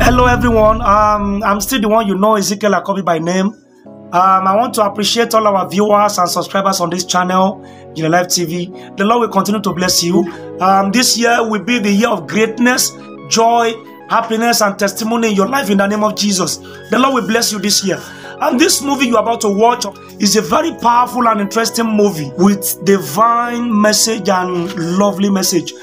Hello everyone, I'm still the one you know, IJINLE Life by name. I want to appreciate all our viewers and subscribers on this channel, IJINLE Life TV. The Lord will continue to bless you. This year will be the year of greatness, joy, happiness and testimony in your life in the name of Jesus. The Lord will bless you this year. And this movie you're about to watch is a very powerful and interesting movie with divine message and lovely message.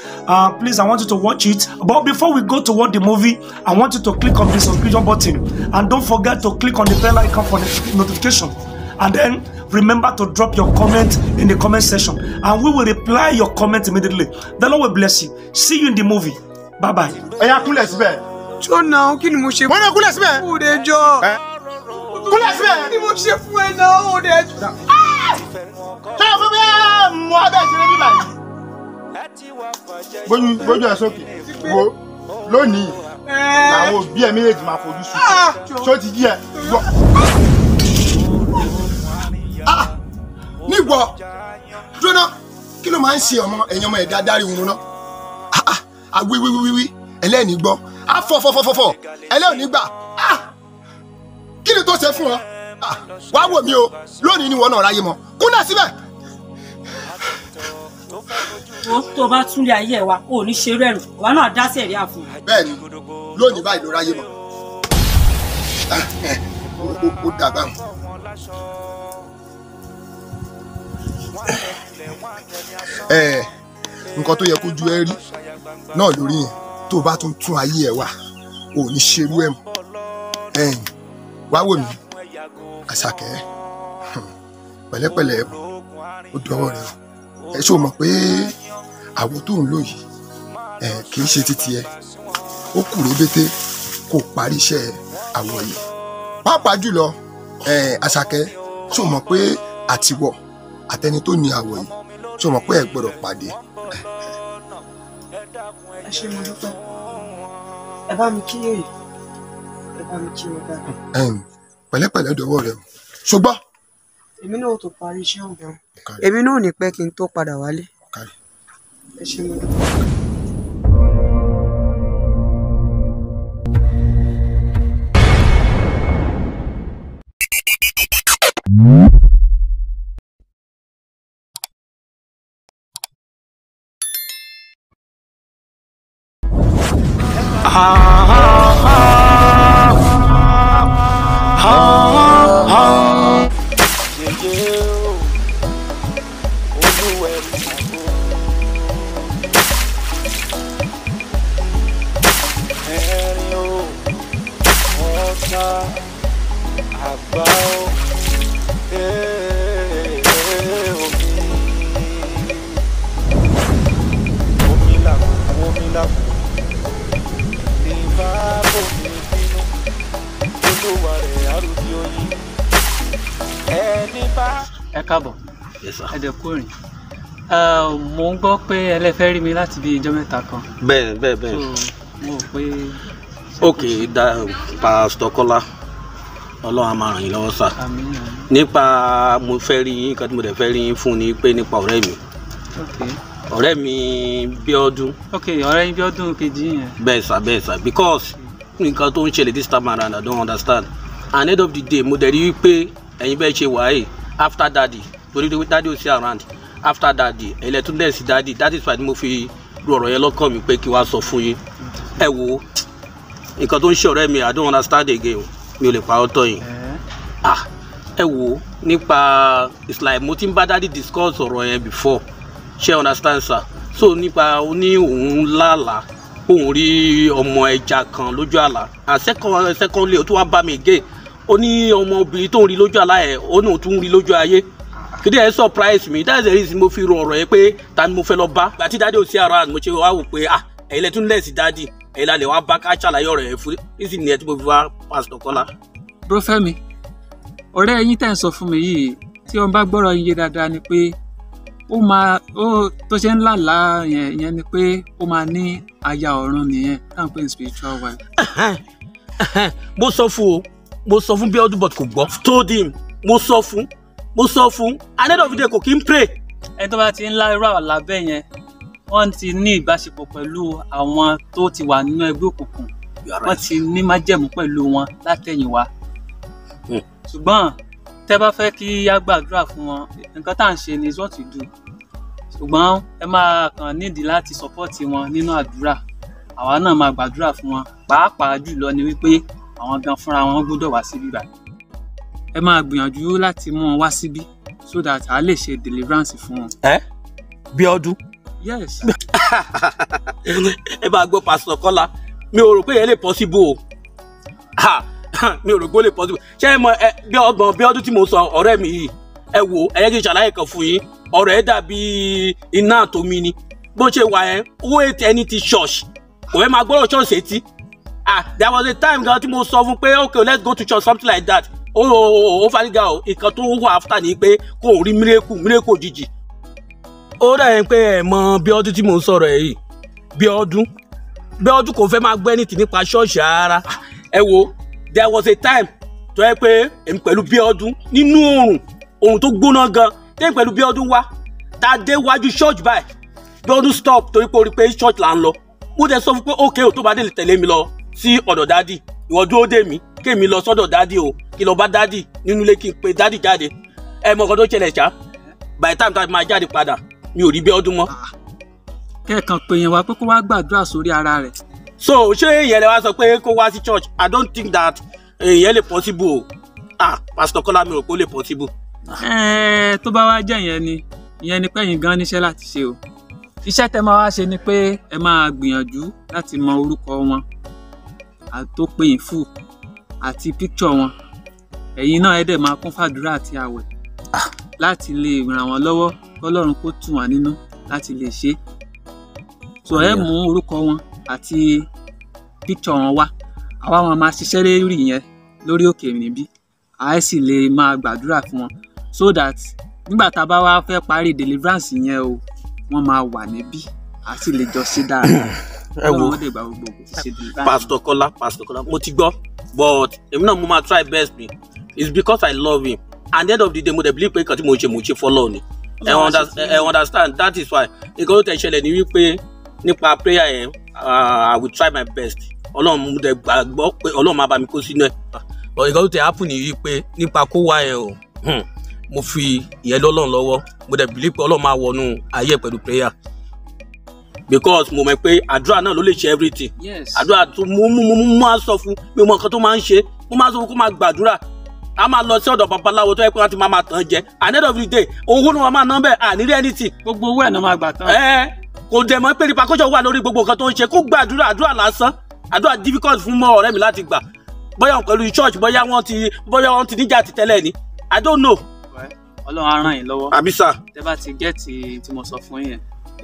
Please, I want you to watch it. But before we go to watch the movie, I want you to click on the subscription button. And don't forget to click on the bell icon for the notification. And then remember to drop your comment in the comment section. And we will reply your comment immediately. The Lord will bless you. See you in the movie. Bye-bye. Now, kill Mushe. When I could have spent, who they job? Could have spent, he was chef when now, they when you are so lonely, I will be a minute my producer. So, dear. Nibo, Jonah, kill my see and your mother, daddy, you know. We, and then you go. Four. Hello, Niba. Kill it yourself. Why would you? Lonely one or I am. Kuna Siba. To bat Sulia, yeah, only children. One or that's it. Ben, Lonely by the Rayama. Put that down. Nǹkan tó yẹ kó ju ẹrí náà lórí yẹn tó bá tún ayé ẹ wá ò ní ṣerú ẹ mọ́ wá wò mí Àṣàkẹ́ pẹ̀lẹ́pẹ̀lẹ́ ó dọwọ́ rẹ ẹ ṣó mọ̀ pé àwọ̀ tó ń lò yìí kì í ṣe títí ẹ ó kù rébété kó parí iṣẹ́ àwọ̀ yìí pàápàá jùlọ Àṣàkẹ́ ṣó mọ̀ pé àtiwọ̀ àtẹni tó ní àwọ̀ yìí ṣó mọ̀ pé ẹ gbọ́dọ̀ pàdé. Ṣé mo dúpẹ́ ẹ bá mi kí yèyí ẹ bá mi kí ọ̀gá. Pẹ̀lẹ́pẹ̀lẹ́ dọwọ́ rẹ ṣùgbọ́n. Èmi náà tó parí iṣẹ́ ọ̀gá èmi náà ò ní pẹ́ kí n tó padà wálé. Ẹ ṣé mo dúpẹ́. Ẹ káàbọ̀. Ẹ dẹ̀ kú rìn. Mo ń gbọ́ pé ẹ lè fẹ́ rí mi láti bí ijọ́ mẹ́ta kan. Bẹ́ẹ̀. So mo rò pé. Okay, Pastor Kọ́lá. Ọlọ́run á máa ràn yín lọ́wọ́ sà. Àmín. Nípa mo fẹ́ rí yín nǹkan tí mo dẹ̀ fẹ́ rí yín fún ni pé nípa ọ̀rẹ́ mi. Okay. Ọ̀rẹ́ mi Bíọ́dún. Okay, ọ̀rẹ́ yín Bíọ́dún kejì yẹn. Bẹ́ẹ̀ sà because nǹkan tó ń ṣẹlẹ̀ this time around I don't understand. At the end of the day mo dẹ̀ rí pé ẹ̀yin bẹ́ẹ̀ ṣe wáyé after daddy torí daddy ò sí around after daddy ẹ̀lẹ́ tún dẹ̀ sí daddy that is why mo fi ru ọ̀rọ̀ yẹn lọ́kàn mi pé kí wá sọ fún yín. Ẹ wo nǹkan tó ń ṣe ọ̀rẹ́ mi I don't understand again mi ò lè pa ọ́ tọ́ yín. Ẹ wo nípa it's like mo ti ń bá daddy discuss ọ̀rọ̀ yẹn before ṣé understand sir so nípa oní òun lálàá òun rí ọmọ ẹja kan lójú àlá and secondly ó tún wá bá mi again ó ní ọmọ obìnrin tó ń rí lójú àlá ẹ̀ ó náà tún rí lójú ayé kìdí ẹ̀ surprise me that's the reason mo fi ro ọ̀rọ̀ yẹn pé ta ni mo fẹ́ lọ bá àti dáadé ò sí ara mo ṣe wá wò pé ẹ̀yin lẹ tún lẹ́sì dáàdì ẹ̀yin la lè wá bá ká ṣàlàyé ọ̀rọ̀ yẹn fún ìsìn ní ẹ̀ tí mo fi wá Pastor Kọ́lá. Bro Fẹ́mi ọ̀rẹ́ yín tẹ́ ń sọ fún mi yìí tí wọ́n bá gbọ́rọ̀ yín yé dáadáa ni pé ó tó ṣe ń lálàá yẹn ni pé ó máa ní aya ọ̀run nìyẹn táwọn pé spiritual wife. mo sọ fún Bíọ́dún but kò gbọ́ told him mo sọ fún at the end of the day kò kí n pray. ẹni tó bá ti ń lá irú àwọn lábẹ́ yẹn wọ́n ti ní ìbáṣepọ̀ pẹ̀lú àwọn tó ti wà nínú ẹgbẹ́ òkùnkùn wọ́n ti ní májẹ̀mú pẹ̀lú wọn látẹ̀yìnwá. Ṣùgbọ́n tẹ́ bá fẹ́ kí á gbàdúrà fún wọn, nǹkan tá à ń ṣe ni is what we do. Ṣùgbọ́n ẹ máa kàn nídìí láti sọ́pọ́ọ̀tì wọn nínú àdúrà. Àwa náà máa gbàdúrà fún wọn. Pàápàá jùlọ ni wípé àwọn gan fúnra wọn gbọ́dọ̀ wá síbí báyìí. Ẹ máa gbìyànjú láti mú wọn wá síbí so that a lè ṣe deliverance fún wọn. Bí ọdún. Yes. Ẹ bá gbọ́ Pastor Kọ́lá, mi ò rò pé yẹn lè possible o. Mi ò rò pé ó lè possible. Ṣé ẹ mọ bí ọgbọ̀n bí ọdún tí mo sọ ọ̀rẹ́ mi yìí, ẹ wò ẹ yẹ kí n ṣàlàyé kan fún yín. Ọ̀rọ̀ ẹ dàbí iná àtomi ni. Bó ṣe wà yẹn, owó ètò ẹni ti church. Kò fẹ́ máa gbọ́dọ̀ church sétí. There was a time gan tí mo sọ fún pé okay let's go to church something like that. Ó fariga o, nǹkan tó wà after ni pé kò rí miracle òjijì. Ó dà yẹn pé ẹ mọ bí ọdún tí mo ń sọ̀rọ̀ ẹ̀ yìí. Bí ọdún kò fẹ́ máa gbọ́ anything nípa ṣọ́ọ̀ṣì rárá. Ẹ wo there was a time tó yẹ pé èmi pẹ̀lú bí ọdún nínú oòrùn tó gbóná gan tẹ́yìn pẹ̀lú bí ọdún wá tá a dé wájú church báyìí bí ọdún stop torí pé ó rí pé church là ń lọ. Mo dẹ̀ sọ fún pé okay o tó bá dé lè tẹ̀lé mi lọ sí ọ̀dọ̀ dádì ìwọ dúró dè mí kémi lọ sọ́dọ̀ dádì o kí lọ bá dádì nínú ilé kí n pe dádì jáde. Ẹ mọ nǹkan tó ṣẹlẹ̀ ṣá by the time tá a máa jáde padà mi ò rí bí ọdún mọ́. Kẹ́ẹ̀kan pè yẹn wá pé kó wá gbàdúrà sórí ara rẹ̀. So ṣé ìyẹn lè wá sọ pé kó wá sí church? I don't think that ìyẹn lè possible o. Pastor Kọ́lá mi rò pé ó lè possible. Tó bá wá jẹ́ ìyẹn ni pé ẹ̀yin gan níṣẹ́ láti ṣe o. Iṣẹ́ tẹ́ máa wá ṣe ni pé ẹ máa gbìyànjú láti mọ orúkọ wọn tó pé yín fún àti picture wọn. Ẹ̀yin náà ẹ dẹ̀ máa kún fàdúrà àti àwẹ̀ láti lè ràn wọ́n lọ́wọ́ k'Ọlọ́run kó tù wọ́n nínú láti lè ṣe. So ẹ mú orúkọ wọn àti picture wọn wá. Àwa máa ṣiṣẹ́ lórí yẹn lórí òkè níbí. A sì lè máa gbàdúrà fún wọn so that nígbà tá a bá wá fẹ́ parí deliverance yẹn o wọ́n máa wà níbí a sì lè jọ ṣe dáadáa. Ẹ wo Pastor Kọ́lá mo ti gbọ́ but èmi náà mo máa try best mi. It's because I love him. At the end of the day mo dey believe pé nǹkan tí mo ṣe follow ni. I understand that is why nǹkan tó tẹ̀ ṣẹlẹ̀ ni wípé nípa prayer yẹn I will try my best. Ọlọ́run mo dẹ̀ gbàgbọ́ pé Ọlọ́run máa bá mi kó sínú ẹ̀. But nǹkan tó tẹ̀ happen ni wípé nípa kó wá yẹn o mo fi ìyẹn lọ́lọ́run lọ́wọ́ mo dẹ̀ believe pé Ọlọ́run máa wọnú ayé pẹ̀lú prayer because mo mọ̀ pé àdúrà náà ló lè ṣe everything. Àdúrà tó mo máa sọ fún mi mọ nǹkan tó máa ń ṣe mo máa sọ fún kó máa gbàdúrà a máa lọ sí ọ̀dọ̀ babaláwo tó yẹ pé wọ́n ti máa tàn jẹ at the end of the day owó ni wọ́n máa ná bẹ́ẹ̀ àníri anything. Gbogbo owó ẹ̀ náà máa gbà tán. Kò dẹ̀ mọ́ pé repercussion wà lórí gbogbo nǹkan tó ń ṣe kó gbàdúrà àdúrà lásán àdúrà difficult fún mọ́ ọ̀rẹ́ mi láti gbà bóyá pẹ̀lú church bóyá wọ́n ti níjà ti tẹ́lẹ̀ ni I don't know. Ọlọ́run á ràn yín lọ́wọ́. Àmì sà. Tẹ́ bá ti gẹ́ẹ̀tì tí mo sọ fún yẹn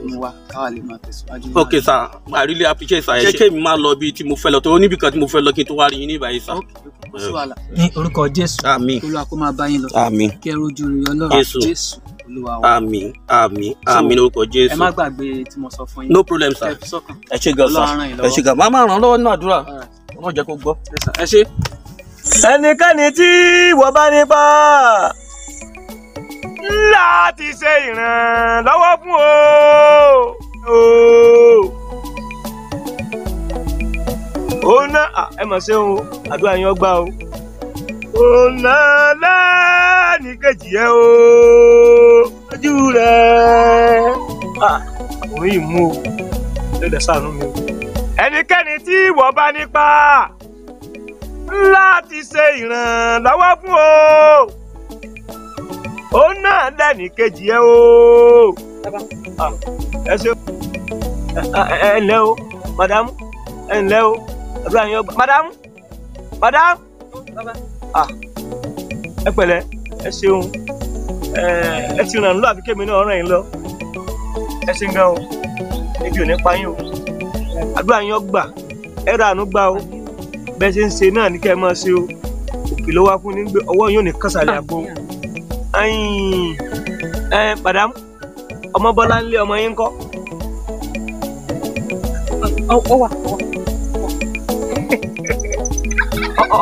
mú wa káwa lè máa tẹ̀síwájú. Okay sir, I really appreciate sir. Ṣé kémi máa lọ bí tí mo fẹ́ lọ tó níbi kan tí mo fẹ́ lọ kí n tó wá rí yín ní ìbáyìí sir. Ní orúkọ Jésù. Àmín. Olúwa kó máa bá yín lọ. Àmín. Kí ẹ rojú rere Ọlọ́run. Jésù Olúwa wa. Àmín àmín lórúkọ Jésù. Ẹ má gbàgbé tí mo sọ fún yín. No problem sir. Ẹ ṣé gan sir. Ẹ ṣé gan. Máa ràn lọ́wọ́ nínú àdúrà. Ọlọ́run jẹ́ kó gbọ́. Ẹ ṣé. Ẹnikẹ́ni tí wọ́n bá nípa láti ṣe ìrànlọ́wọ́ fún o ná ẹ mọ̀ ṣe o àdúrà yín ọgbà o ná lẹ́ẹ̀ni kejì ẹ o ojú rẹ̀ òun yìí mú o lẹ́dẹ̀ ṣàánú mi o ẹnikẹ́ni tí wọ́n bá nípa láti ṣe ìrànlọ́wọ́ fún o náà lẹ́nì kejì ẹ o ẹ ṣe ẹ ǹlẹ́ o madam ẹ ǹlẹ́ o àdúrà yín ọgbà madam ẹ pẹ̀lẹ́ ẹ ṣeun ẹ ti ràn lọ àbí kémi náà ràn yín lọ ẹ ṣe gan o ebi ò ní pa yín o àdúrà yín ọgbà ẹ rà àánú gbà o bẹ́ẹ̀ ṣe ń ṣe náà ní kẹ́ ẹ máa ṣe o òkè ló wá fún ní gbé ọwọ́ yóò ní kásálẹ̀ àgbo madam ọmọ Bọ́lá ń lé ọmọ yín kọ́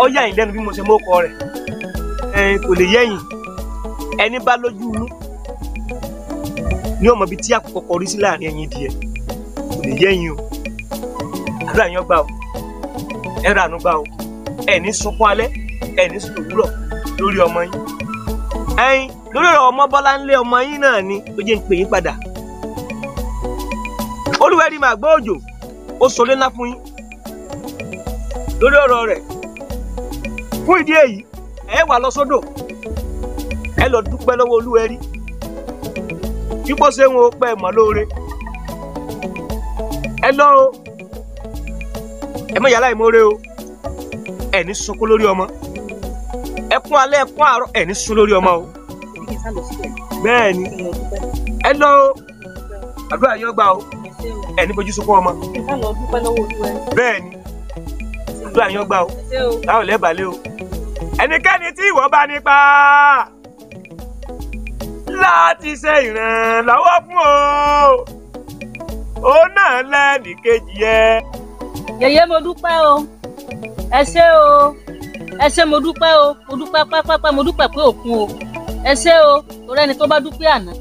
ọ yà yín lẹ́nu bí mo ṣe mọ́ ọkọ rẹ̀ kò lè yẹ̀yìn ẹni bá lójú inú ní ọmọ bíi tí àkókò kọrí sí láàrin ẹ̀yìn díẹ̀ kò lè yẹ̀yìn o àdúrà yín ọgbà o ẹ rà ànúgbà o ẹni sunkún alẹ́ ẹni sùn òwúrọ̀ lórí ọmọ yín ẹ̀yin lórí ọ̀rọ̀ ọmọ bọ́lá ńlé ọmọ yín náà ni ó jẹ́ ń pè yín padà Olúwẹ̀rí máa gbọ́ òjò ó sọlé ńlá fún yín lórí ọ̀rọ̀ rẹ̀ fún ìdí èyí ẹ wà lọ sódò ẹ lọ dúpẹ́ lọ́wọ́ Olúwẹ̀rí kíkó ṣe ń wo pẹ́ mọ́ lóore ẹ lọ o ẹ mọ yàrá ìmoore o ẹ ní sunkún lórí ọmọ ẹkún alẹ́ ẹkún àárọ̀ ẹ ní sun lórí ọmọ o bẹ́ẹ̀ ni ẹ lọ o àdúrà yín gbà o ẹ ní fojú sunkún ọmọ bẹ́ẹ̀ ni àdúrà yín gbà o táwọn lẹ́bàálẹ̀ o ẹnikẹ́ni tí ìwọ bá nípa láti ṣe ìrànlọ́wọ́ fún o náà lẹ́nì kejì ẹ. Yèyé mo dúpẹ́ o ẹ ṣé o ẹ ṣé mo dúpẹ́ o mo dúpẹ́ pápápá mo dúpẹ́ pé òkun o ẹ ṣé o torí ẹni tó bá dúpẹ́ àná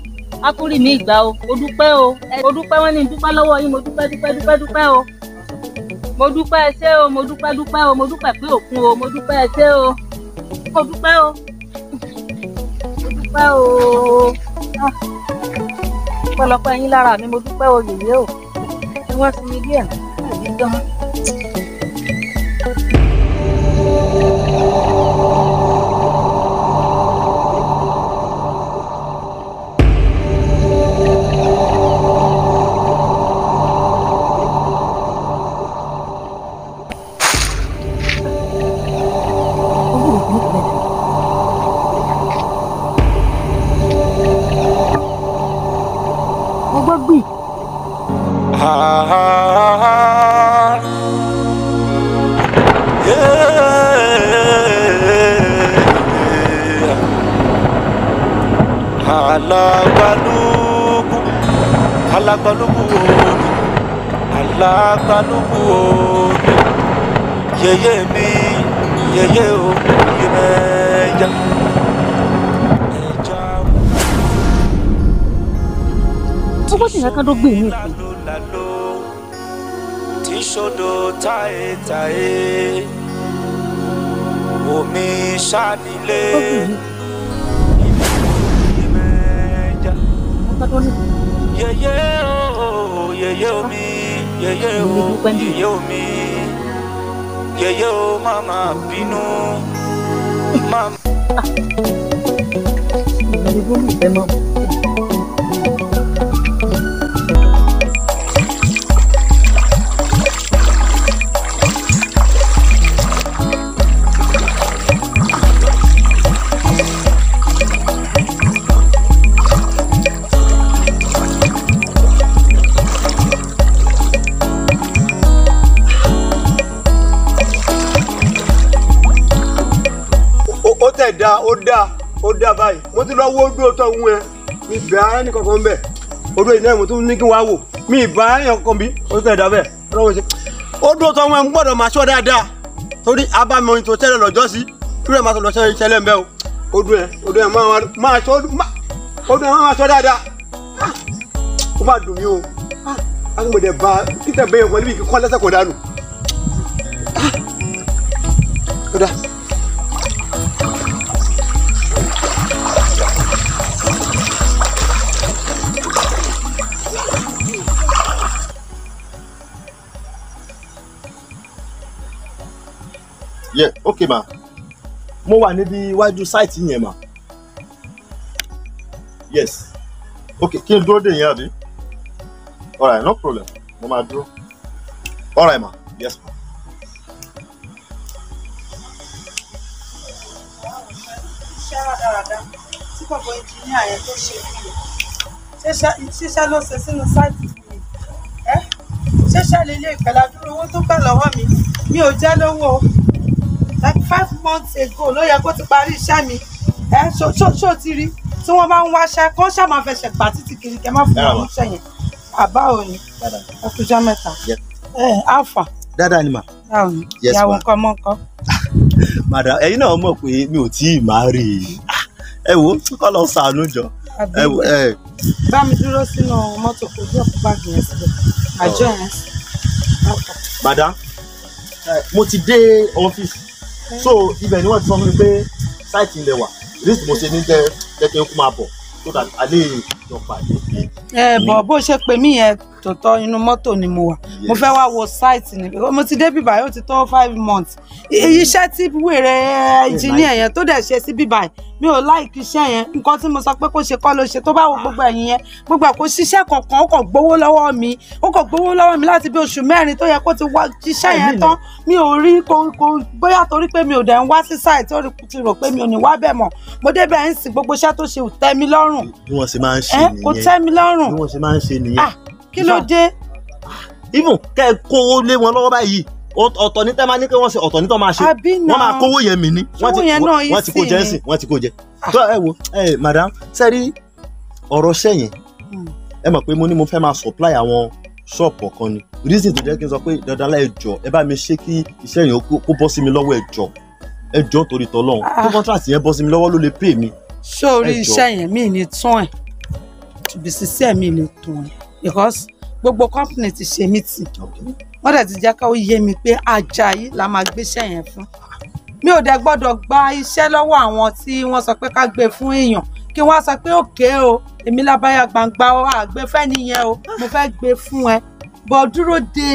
á tún rí mi ìgbà o mo dúpẹ́ o mo dúpẹ́ wọn ní dúpẹ́ lọ́wọ́ yín mo dúpẹ́ o mo dúpẹ́ ẹ ṣé o mo dúpẹ́ o mo dúpẹ́ pé òkun o mo dúpẹ́ ẹ ṣé o mo dúpẹ́ o mo dúpẹ́ o ọ̀pọ̀lọpọ̀ yín lára mi mo dúpẹ́ o yèyé o tí wọ́n fi mi bí ẹ̀ ní gan. Alagbalugu omi yeye mi yeye o yimeja owó tí nǹkan tó gbé mi ìpín. tí ṣodo táyé omi ṣánilé yimeja yeye o yeye omi yeye o yeye omi yeye o mama bínú mama. ó dá báyìí mo ti lọ wo odò tó ń wẹ mi bẹ ẹnì kankan bẹ odò yìí náà mo tún ní kí wàá wò mi bá ẹyàn kan bí ó tẹ̀ dá bẹ́ẹ̀ ọlọ́wọ́ ṣe odò tó ń wẹ ń gbọ́dọ̀ máa ṣọ́ dáadáa torí abámi oyin tó tẹ́lẹ̀ lọ́jọ́ sí kí ló máa tó lọ ṣẹlẹ̀ ń bẹ́ o odò yẹn máa ṣọ́ dáadáa ó bá dùn mí o agbègbè bá kíkẹ́ bẹ́ẹ̀ wọlé bí kíkọ́ lẹ́sẹ̀ kò dànù ó dá. Yeah, okay ma. Mo wà níbi iwájú site yẹn ma. Yes. Okay, kí n dúró dè yẹn àbí? All right, no problem. Mo máa dúró. All right ma. Yes ma. Iṣẹ́ rádaràda tí bọ̀bọ̀ ẹnjìníà yẹn tó ṣe fún mi. Ṣíṣẹ́ ló ṣe sínú sáìtì fún mi. Ṣíṣẹ́ lélẹ̀ ìpẹ̀lá dúró owó tó gbà lọ́wọ́ mi. Mi ò jẹ́ lówó. Like 5 months ago ló yẹ kó ti parí iṣẹ́ mi ṣó ti rí tí wọ́n bá ń wáṣẹ́ kó ṣáà máa fẹsẹ̀ gbà títí kiri kẹ́ má fún wọn níṣẹ́ yẹn àbá òní ọkùnjọ́ mẹ́ta alpha. Dáadáa ni mà. Ìyàwó nǹkan mọ́ nǹkan. Madam ẹ̀yin náà mọ̀ pé mi ò tí ì máa rí i ẹ wo kọ́ lọ sànú jọ. Bá mi dúró sínú mọ́tò kò dúró fún báàgì yẹn síbẹ̀ àjọ yẹn. Madam mo ti dé ọ́fíìsì so ibẹ̀ ni wọ́n ti sọ fún mi pé sáìtì ilẹ̀ wà list mo ṣe ní jẹ́ kí n kú máa bọ̀ so that a lè jọ pàdé. Bọ̀ bó ṣe pè mí yẹn tòótọ́ inú mọ́tò ni mo wà mo fẹ́ wá wo sáìtì ni mo ti dé bíbá yóò ti tó 5 months iṣẹ́ tí wèrè engineer yẹn tó dẹ̀ ṣe sí bíbá yìí mi ò like iṣẹ́ yẹn nǹkan tí mo sọ pé kó ṣe kọ́ ló ṣe tó bá wo gbogbo ẹ̀yìn yẹn gbogbo ẹ̀ kó ṣiṣẹ́ kankan ó kàn gbowó lọ́wọ́ mi láti bí oṣù 4 tó yẹ kó ti wá ṣiṣẹ́ yẹn tán mi ò rí kó bóyá torí pé mi ò dẹ̀ ń wá sí sáìtì ó ti rò pé mi ò ní wá bẹ̀ mọ́ mo débẹ̀ ń sìn gbogbo iṣẹ́ tó ṣe ò tẹ́ mi lọ́rùn bí wọ́n ṣe máa ń ṣe nìyẹn kò tẹ́ mi lọ́rùn bí wọ́n ṣe máa ń ṣe nìyẹn kí ló dé. even kẹ́ ẹ kówó lé wọn lọ́wọ́ báyìí ọ̀tọ̀ ní tẹ́ máa ní kí wọ́n ṣe ọ̀tọ̀ ní tọ́ máa ṣe wọ́n máa kówó yẹn mi ní wọ́n ti kó jẹ́ ńsìn wọ́n ti kó jẹ́ tó ẹ wo madam sẹ́rí ọ̀rọ̀ ṣẹ́ yẹn ẹ mọ̀ pé mo ní mo fẹ́ máa supply àwọn ṣọ́ọ̀pù ọ̀kan ni reason tó jẹ́ kí n sọ pé dandan láì jọ ẹ bá mi ṣe kí iṣẹ́ yẹn kó bọ́ sí mi lọ́wọ́ ẹ jọ torí tọ́lọ́run kí contract yẹn bọ́ sí mi lọ́wọ́ ló lè pay mi. sórí iṣẹ́ yẹn mi ní tún ẹ̀ tùbí sísẹ́ mi ní tún ẹ̀ because gbogbo company ti ṣe meeting wọ́n dẹ̀ ti jẹ́ ká ó yé mi pé Àjàyí la máa gbéṣẹ́ yẹn fún mi ò dẹ̀ gbọ́dọ̀ gba iṣẹ́ lọ́wọ́ àwọn tí wọ́n sọ pé ká gbé fún èèyàn kí wọ́n sọ pé òkè o èmi lábáyà gbangba o àgbẹ̀ fẹ́ nìyẹn o mo fẹ́ gbé fún ẹ bọ́ dúró de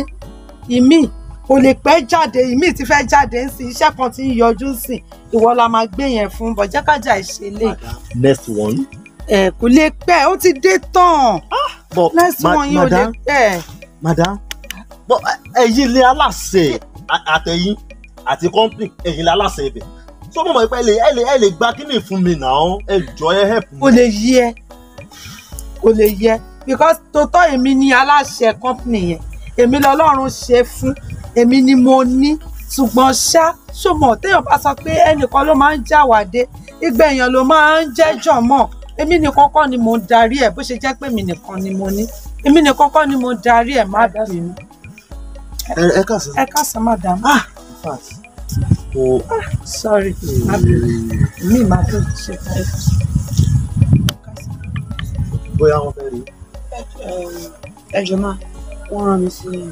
ìmí kò lè pẹ́ jáde ìmí ti fẹ́ jáde ń sìn iṣẹ́ kan ti ń yọjú ń sìn ìwọ la máa gbé yẹn fún bọ̀ jẹ́ kájà ìṣẹ̀lẹ̀. next one. Kò lè pẹ́ ó ti dé tán next one yóò lè pẹ́. madam ẹ̀yin lè aláṣẹ àtẹ̀yìn àti company ẹ̀yin lè aláṣẹ ibẹ̀ so mo mọ̀ pé ẹ lè gba kíní fún mi náà ẹ jọ ẹ help mi. kò lè yẹ because tòótọ́ èmi ni aláṣẹ company yẹn èmi lọ́lọ́run ṣe fún èmi ni mo ní ṣùgbọ́n ṣọmọ téèyàn bá sọ pé ẹnìkan ló máa ń jáwàdé ìgbà èèyàn ló máa ń jẹ́jọ́ mọ́ èmi nìkan kọ́ ni mo ń darí ẹ̀ bó ṣe jẹ́ pé èmi nìkan ni mo ní èmi nìkan kọ́ ni mo ń darí ẹ̀ má bínú. ẹ káàsán. ẹ káàsán madam. sorry má bínú mi máa tó ṣe káyọ̀. bóyá wọn fẹ́ rí. ẹ jọ̀ọ́ máa wọ́n rán mi sí i.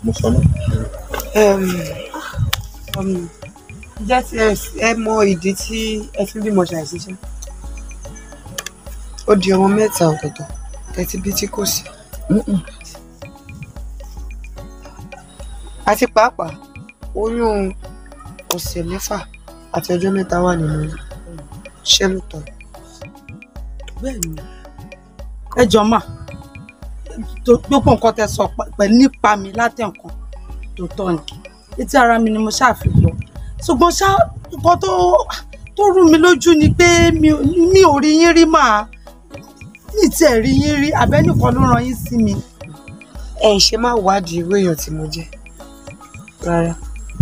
mo sọ náà. jẹ́ tí ẹ mọ ìdí tí ẹ fi bímọ ṣàìsíṣẹ́ ó di ọmọ 3 ọ̀tọ̀ọ̀tọ̀ tẹ́tí bí tí kò sí. àti pàápàá oyún ọ̀sẹ̀ 6 àti ọjọ́ 7 wà nínú ṣẹ́lùtọ̀. bẹ́ẹ̀ni ẹ jọ̀ọ́ mà gbogbo nǹkan tẹ́ sọ pẹ̀lú nípa mi láti nǹkan tó tọ́ ni etí ara mi ni mo ṣàfihàn ṣùgbọ́n nǹkan tó rú mi lójú ni pé mi ò rí yín rí màá ní tí ẹ rí yín rí abẹ́nìkan ló rán yín sí mi. ẹ ṣe má wádìí irú èèyàn tí mo jẹ́ rárá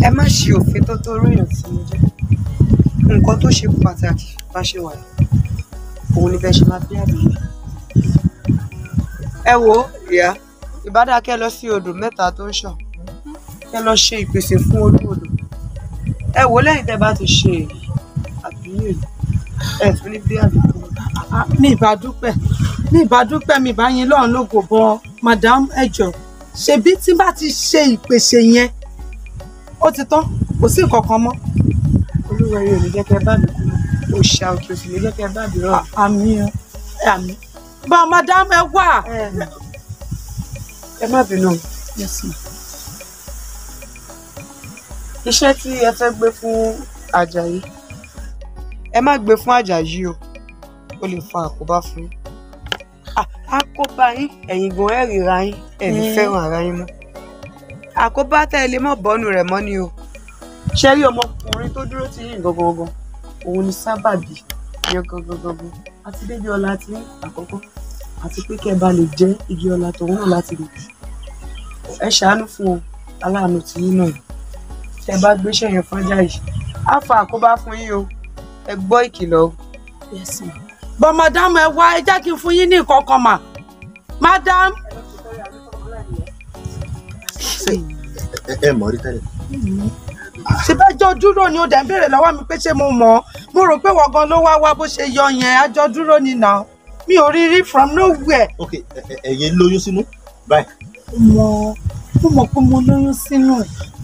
ẹ má ṣe òfin tó irú èèyàn tí mo jẹ́ nǹkan tó ṣe pàtàkì bá ṣe wà òun ni bẹ́ẹ̀ ṣe máa bí àbíyẹ. ẹ wo ìyá ìbádàkẹ́ lọ sí odò 3 tó ń ṣàn kẹ́ lọ ṣe ìpèsè fún olúodò ẹ wò lẹ́yìn tẹ́ bá ti ṣe èyí àbíyẹ ẹ tún ní bí àbíkú. mi ìbá dúpẹ́ mi ìbá yín lọ́run lógo bọ́ madam ẹ jọ̀ọ́ ṣebí tí bá ti ṣe ìpèsè yẹn ó ti tán kò sí nǹkan kan mọ́. olúwẹ̀rí ò ní jẹ́ kẹ́ bá mi kú òṣà òkè òsì ní jẹ́ kẹ́ bá mi rọ̀. àmín bá madam ẹ wà. ẹ má bínú. iṣẹ́ tí ẹ fẹ́ gbé fún Àjàyí ẹ má gbé fún Àjàyí o ó lè fa àkóbá fún yín. àkóbá yín ẹ̀yin gan ẹ̀ ríra yín ẹ̀ ní fẹ́ràn ara yín mọ́. àkóbá tẹ́ ẹ lè mọ̀ bọ́nu rẹ̀ mọ́ ni o. ṣé rí ọmọkùnrin tó dúró ti yín gangan òun ni sábàbí yẹn gangan àti débi ọlá tí àkọ́kọ́ àti pé kẹ́ ẹ bá lè jẹ́ igi ọlá tòun náà láti lè jù. ẹ ṣàánú fún ọ aláàánú tí yín náà tẹ́ bá gbéṣẹ́ yẹn fún Àjàyí á fa àkóbá fún yín o ẹ gbọ́ ìkìlọ̀ o. Yes, ma. But madam ẹ wá ẹ jẹ́ kí n fún yín ní nǹkan kan mà. Madam. ẹ mọ̀ rí tẹ́lẹ̀. Ṣé bẹ́ẹ̀ jọ dúró ni ó dẹ̀ ń béèrè lọ́wọ́ mi pé ṣé mo mọ̀ ọ́? Mo rò pé wọ́n gan ló wá bó ṣe yọ yẹn àjọ dúró ni nà. Mi ò rí rí from nowhere. Ok, ẹ̀yin lóyún sínú báyìí. mo mọ̀ pé mo lóyún sínú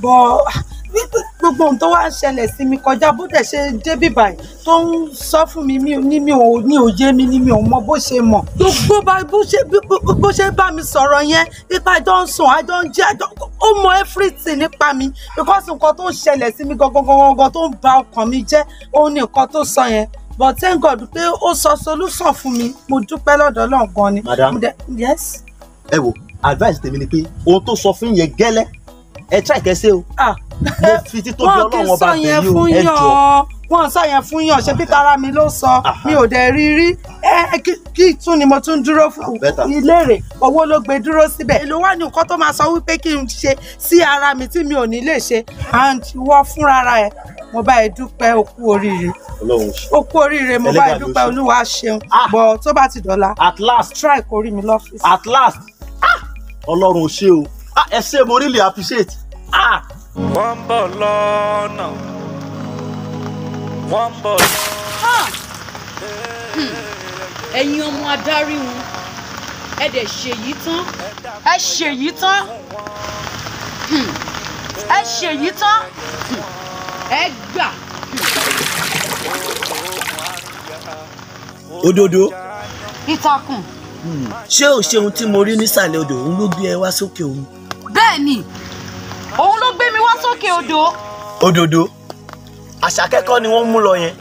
bọ́ gbogbo ohun tó wá ṣẹlẹ̀ sí mi kọjá bó dẹ̀ ṣe débí báyìí tó ń sọ fún mi mi ò ní òye mi ni mi ò mọ bó ṣe mọ̀ gbogbo bó ṣe bá mi sọ̀rọ̀ yẹn nípa àjọ ń sùn àjọ ń jẹ́ ó mọ everything nípa mi because nǹkan tó ń ṣẹlẹ̀ sí mi gangan tó ń ba ọkàn mi jẹ́ òun ni nǹkan tó sọ yẹn but thank God pé ó sọ solution fún mi mo dúpẹ́ lọ́dọ̀ Ọlọ́run gan ni. Madam, yes. ẹ wo advice tèmi ni pé ohun tó sọ fún yẹn gẹ́lẹ́ ẹ try kẹsẹ o. mo fi títóbi Ọlọ́run ọba bẹ̀yìn o ẹ jọ. wọ́n sọ yẹn fún yàn ṣe bí tara mi ló sọ mi ò dẹ̀ rí rí kí tún ni mo tún dúró fún ìlérè owó ló gbé dúró síbẹ̀ èlò wà ní nǹkan tó máa sọ wípé kí n ṣe sí ara mi tí mi ò ní lè ṣe and wọ́n fúnra ẹ̀ mo bá ẹ dúpẹ́ o kú oríire o kú oríire mo bá ẹ dúpẹ́ Olúwa ṣeun bọ̀ tó bá ti dọ̀la at last try kó rí mi lọ́fíìsì. at last Ọlọ́run ò ṣe o ẹ ṣé mo really appreciate. wọ́n ń bọ̀ lọ́nà wọ́n ń bọ̀ lọ́nà. ẹ̀yin ọmọ adarí wọn ẹ dẹ̀ ṣèyí tán ẹ ṣèyí tán ẹ ṣèyí tán ẹ gbà. Òdòdó. ìtàkùn. ṣé o ṣe ohun tí mo rí nísàlẹ̀ odò òun ló gbé ẹ wá sókè òun. bẹ́ẹ̀ ni òun ló gbé mi wá sókè odò. Òdòdó Àṣàkẹ́ kọ́ ni wọ́n mú lọ yẹn.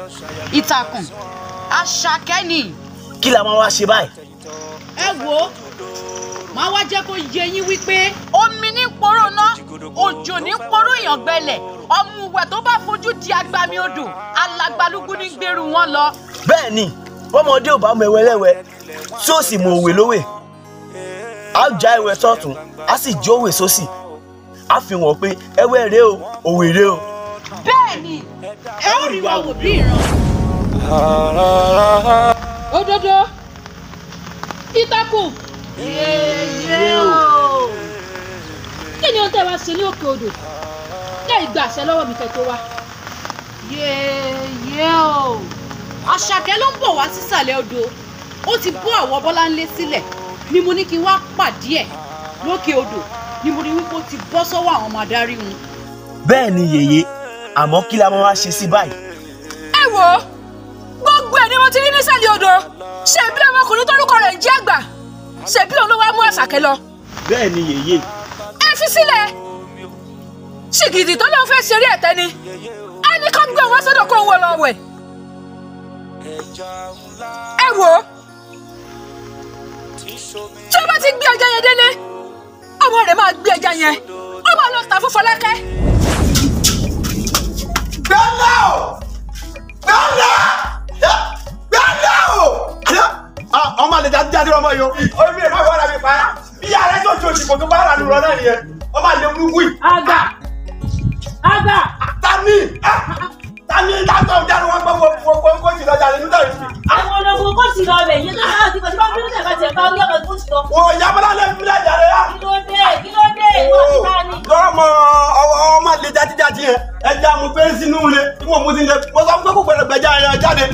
ìtàkùn Àṣàkẹ́ ni. kí la máa wá ṣe báyìí. ẹ wo máa wá jẹ́ kó yé yín wípé omi ní poró ná òjò ní poró ìyàngbẹ́lẹ̀ ọmúwẹ̀ tó bá fojú di agbami odò alàgbàlúgbú ní gbèrú wọn lọ. bẹ́ẹ̀ ni bọ́mọdé ò bá mọ ẹwẹ́lẹ́wẹ́ tí ó sì mọ òwe lówè á já ẹwẹ́ sọ́tún á sì jó òwe sósì á fi wọ́n pé ẹwẹ́ rèé o òwe rèé o. bẹ́ẹ̀ ni ẹ ó rí wa wò bí ìran. Òdòdó ìtàkùn. yéé o. kí ni ohun tẹ́ wá ṣe ní òkè odò lẹ́yìn gbà àṣẹ lọ́wọ́ mi kẹ́ tó wá. yéé o. Àṣàkẹ́ ló ń bọ̀ wá sísàlẹ̀ odò ó ti bọ́ àwọ̀ Bọ́láńlé sílẹ̀ ni mo ní kí n wá pàdé ẹ̀ lókè odò ni mo rí wípé ó ti bọ́ sọ́wọ́ àwọn ọmọ adarí wọn. bẹ́ẹ̀ ni yèyé àmọ́ kí la máa wá ṣe sí báyìí. ẹ wo gbogbo ẹ̀ ni mo ti rí nísàlẹ̀ odò ṣe bí ọmọkùnrin tórúkọ rẹ̀ ń jẹ́ àgbà ṣe bí òun ló wá mú Àṣàkẹ́ lọ. bẹ́ẹ̀ ni yèyé. ẹ fi sílẹ̀ ṣìgìdì tó lóun fẹ́ ṣeré ẹ̀tẹ́ ni a ní kó gbé wọn sọ́dọ̀ kó ń wọ lọ wẹ̀. ẹ wo tí o bá ti gbé ẹja yẹn délé ọmọ rẹ̀ máa gbé ẹja yẹn ó máa lọ tà fún Fọlákẹ́. gbẹ́lá o gbẹ́lá o ọmọ àlejò jáde ọmọ yìí o omi ẹ̀ máa wọ́n mi pa á bí yàrá tó tó òṣìkò tó bá rà lù rọ náà nìyẹn ọmọ àlejò wíwí. àgbà tani látọ̀ jáde wọn gbọ́ kó sì lọ jáde nígbà yìí. àwọn ológun kò sí lọ rẹ̀ yẹn tó náà ti kọ̀ sí bá bínú tẹ̀ka tẹ̀ ká ọlọ́mọ tó ti lọ. o yabala lẹ fi lẹ jàre ya. kí ló dé ìwọ ti bá ní. lọ́mọ ọmọ àlè jáde yẹn ẹja mo fẹ́ sínú ilé tí mo mú sí ilé mo sọ fún pé kò gbẹdẹ gbẹjà yẹn jáde.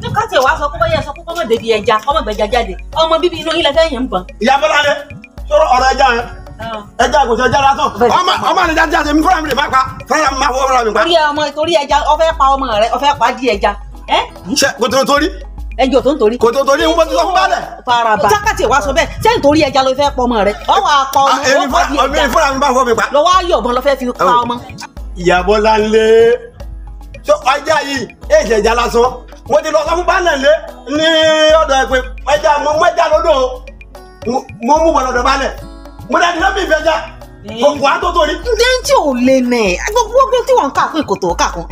ní ká tiẹ̀ wá sọ pé báyẹn sọ pé kọ́mọ bèbí ẹja kọ́mọ gbẹja jáde ọmọ bíbí inú ilẹ̀ fẹ́ yẹn ń bọ̀. yabala lẹ sọ̀rọ̀ ọ̀rọ̀ ẹja yẹn ẹja kò sọ ẹja lásán ọmọ àlè jáde mi fúnra mi lè má pa fúnra mi má fọwọ́ mi pa. torí ẹja ọfẹ́ pa ọmọ rẹ ọfẹ́ pa di ẹja. ṣe kò tó torí. ẹjọ tó ń torí. kò tó torí ń bọ́ sí sọ fún balẹ̀. faraba jákàtì wá sọ bẹ́ẹ̀ sẹ́yìn torí ẹja ló fẹ́ pọ̀ ọmọ rẹ ọwọ́ akọ ọmọ èmi fúnra mi bá fọ́ mi pa. lọ́wọ́ ayọ̀ ọ̀bọ̀n lọ fẹ́ fi pa ọmọ. ìyàbọ̀ la ń lé so ọjà yìí èjì ẹja lásán mo ti lọ sọ fún balẹ̀ lé ní ọ̀dọ̀ ẹ̀ pé ẹja mo mú ẹja lọ́dọ̀ mo mú bọ̀ lọ́dọ̀ balẹ̀ mo dẹ̀ nílò mi ìfẹ́ já gbogbo àtó torí. ǹjẹ́ tí ò lè nẹ̀ gbogbo tí wọ́n ń kà fún ìkòtò kà fún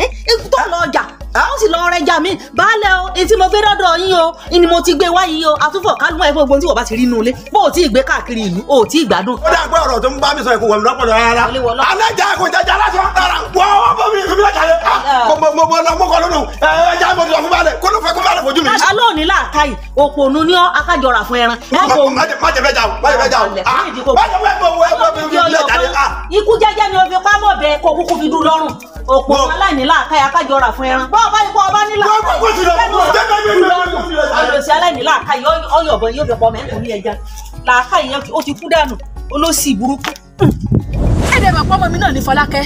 tó lọ ọjà ó sì lọ rẹjà mi baálẹ̀ o etí mo gbé dọ́dọ̀ yín o ni mo ti gbé wá yìí o àtúfọ̀ kálùmọ̀ ẹ̀fọ́ gbogbo tí wọ́n bá ti rí inú ilé bó o tí ì gbé káàkiri ìlú o tí ì gbádùn. ó dà pé ọ̀rọ̀ tó ń bá mi sọ ìkó wọ̀mí lọ́pọ̀lọ́ rárá alájà kò jẹjà lásán rárá wọ́n bọ́ mi ìfúnmi lọ́jà yẹn mo lọ mọ́kọ lónìí ẹja mo ti lọ fún balẹ̀ kó ló fẹ́ kó balẹ̀ fojú mi. alóòní làákàyè òpònú ní akájọra fún ẹran. má jẹ fẹ́ jà o má jẹ fẹ́ jà o ikú jẹ́jẹ́ ni o fi pa mọ́ bẹ́ẹ̀ kó kúkú fi dùn lọ́rùn òpó aláìní làákàyè akájọra fún ẹran bọ́ọ̀ bá ikú ọba ní làákàyè olùsí aláìní làákàyè ọyọ̀bọ yóò fi pọ̀ mẹ́kùn ní ẹja làákàyè ó ti kú dànù olóṣì burúkú. dẹ̀ mọ̀ pé ọmọ mi náà ní Fọlákẹ́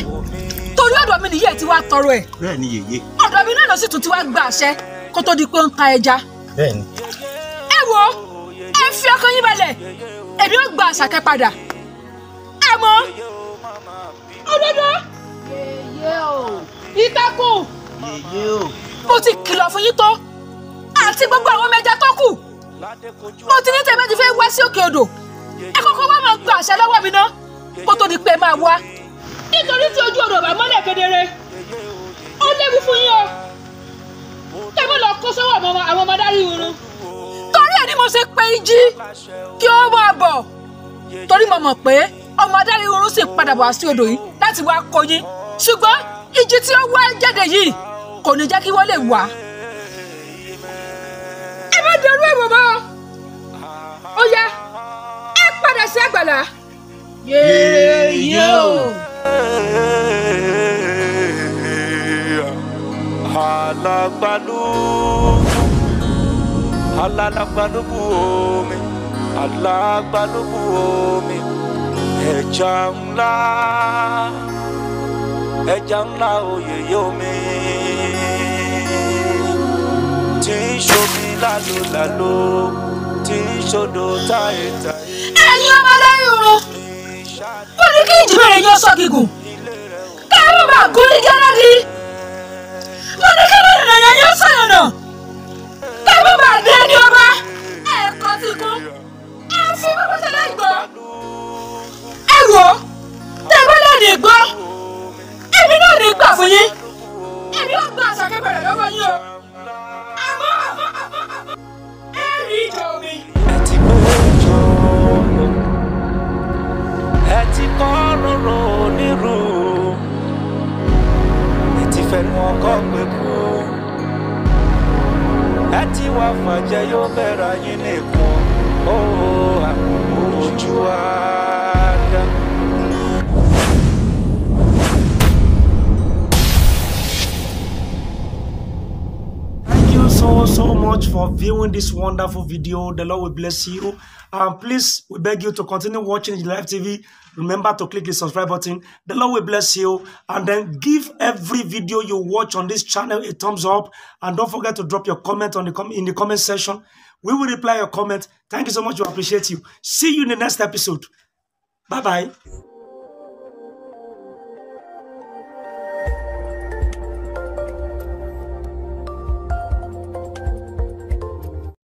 torí ọ̀dọ̀ mi nìyí ẹ̀ ti wá tọrọ ẹ̀. bẹ́ẹ̀ ni yèyé. ọ̀dọ̀ mi náà ló sì tún ti wá gba àṣẹ kó tó di pé ó ń ta ẹja. bẹ́ẹ̀ ni. ẹ wo ẹ fi ọkàn yín balẹ̀ èmi ó gba Àṣàkẹ́ padà. ẹ mọ òdodo. yèyé o. ìtàkùn. yèyé o. mo ti kìlọ̀ fún yín tó àti gbogbo àwọn ọmọ ẹja tó kù. mo ti ní tẹ́lẹ̀ ti fẹ́ wá sí òkè odò ẹ kọ́kọ́ wá máa gba àṣẹ lọ́wọ́ mi ná kó tó di pé ẹ máa wá nítorí tí ojú odò bá mọ́lẹ̀ kedere ó léwu fún yín o tẹ́mọ́ lọ kó sọ́wọ́ àwọn ọmọ adarí irun torí ẹ̀ ni mo ṣe pé Ìjì kí ó máa bọ̀ torí mo mọ̀ pé ọmọ adarí irun sì padà bọ̀ sí odò yìí láti wá kó yín ṣùgbọ́n Ìjì tí ó wá jáde yìí kò ní jẹ́ kí wọ́n lè wá ẹ má dẹrú ẹ̀wọ̀n mọ́ ó yá ẹ padà sí àgbàlá. yèyé o. alálàgbàlúgbù omi alágbàlúgbù omi ẹja ńlá oyèyé omi tí ń ṣomi lálóláló tí ń ṣodò táyétáyé. ẹ̀yin ọmọ lẹ́yìn oorun wọ́n ní kí ìjì bẹ̀rẹ̀ yan sọ gígùn ká ẹ má bàa gún ní gẹ́rẹ́dì wọ́n ní kí bẹ̀rẹ̀ yẹn yan sọ̀yọ̀nà ká ẹ má bàa dé ní ọba ẹ̀ẹ̀kan ti kún ẹ fi bàbá tẹ̀lé ìgbọ́. ẹ wò tẹ́ ẹ bá lẹ́ẹ̀dì gbọ́ èmi náà ní gbà fún yín èmi ò gba Àṣàkẹ́ bẹ̀rẹ̀ lọ́wọ́ yín o àmọ́ ẹ rí ìjọ omi. ẹ ti kọ́ rọ̀rọ̀ onírú ẹ ti fẹnu ọkọ pé kú ẹ ti wá fàjẹ yóò bẹ̀rẹ̀ yín nìkan ó ojú àdá. So much for viewing this wonderful video. The Lord will bless you. Please, we beg you to continue watching IJINLE Life TV. Remember to click the subscribe button. The Lord will bless you. And then give every video you watch on this channel a thumbs up. And don't forget to drop your comment on in the comment section. We will reply your comment. Thank you so much. We appreciate you. See you in the next episode. Bye-bye.